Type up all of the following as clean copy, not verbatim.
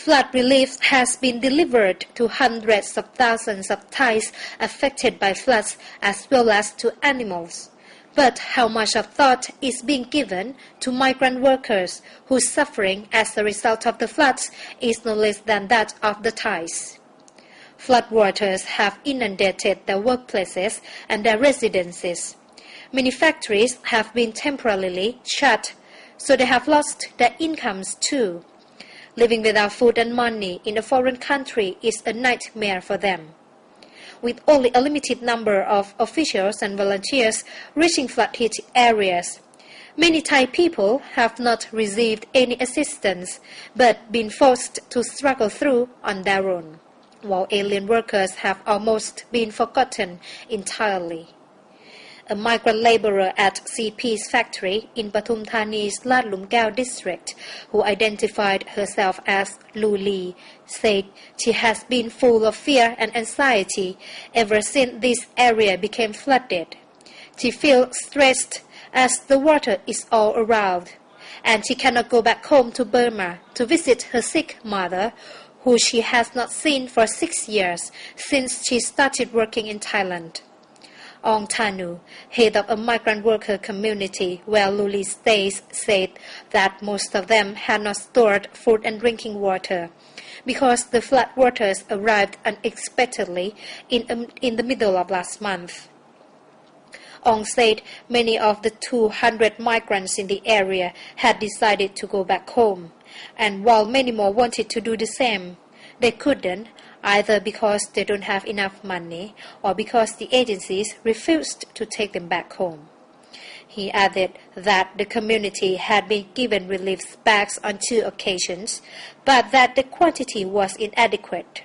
Flood relief has been delivered to hundreds of thousands of Thais affected by floods as well as to animals. But how much of thought is being given to migrant workers whose suffering as a result of the floods is no less than that of the Thais? Floodwaters have inundated their workplaces and their residences. Many factories have been temporarily shut, so they have lost their incomes too. Living without food and money in a foreign country is a nightmare for them. With only a limited number of officials and volunteers reaching flood-hit areas, many Thai people have not received any assistance but been forced to struggle through on their own, while alien workers have almost been forgotten entirely. A migrant laborer at CP's factory in Pathum Thani's Lat Lum Keo district, who identified herself as Lu Li, said she has been full of fear and anxiety ever since this area became flooded. She feels stressed as the water is all around, and she cannot go back home to Burma to visit her sick mother, who she has not seen for 6 years since she started working in Thailand. Ong Thanu, head of a migrant worker community where Luli stays, said that most of them had not stored food and drinking water because the flood waters arrived unexpectedly in the middle of last month. Ong said many of the 200 migrants in the area had decided to go back home, and while many more wanted to do the same, they couldn't, either because they don't have enough money or because the agencies refused to take them back home. He added that the community had been given relief bags on 2 occasions, but that the quantity was inadequate.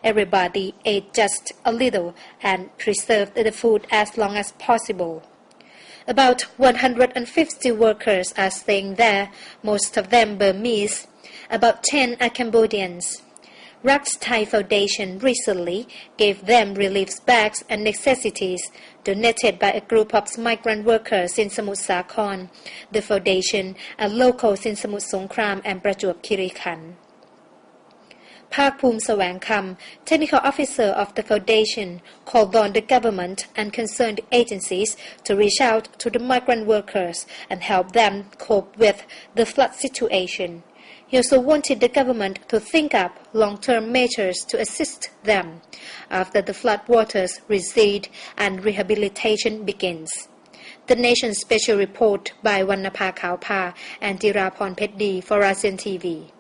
Everybody ate just a little and preserved the food as long as possible. About 150 workers are staying there, most of them Burmese. About 10 are Cambodians. Rux Thai Foundation recently gave them relief bags and necessities donated by a group of migrant workers in Samut Sakhon. The foundation are locals in Samut Songkhram and Prachuap Khiri Khan. Park Phum Sawangkham, technical officer of the foundation, called on the government and concerned agencies to reach out to the migrant workers and help them cope with the flood situation. He also wanted the government to think up long-term measures to assist them after the flood waters recede and rehabilitation begins. The Nation's special report by Wannapha Khawpha and Tiraphon Pheddi for ASEAN TV.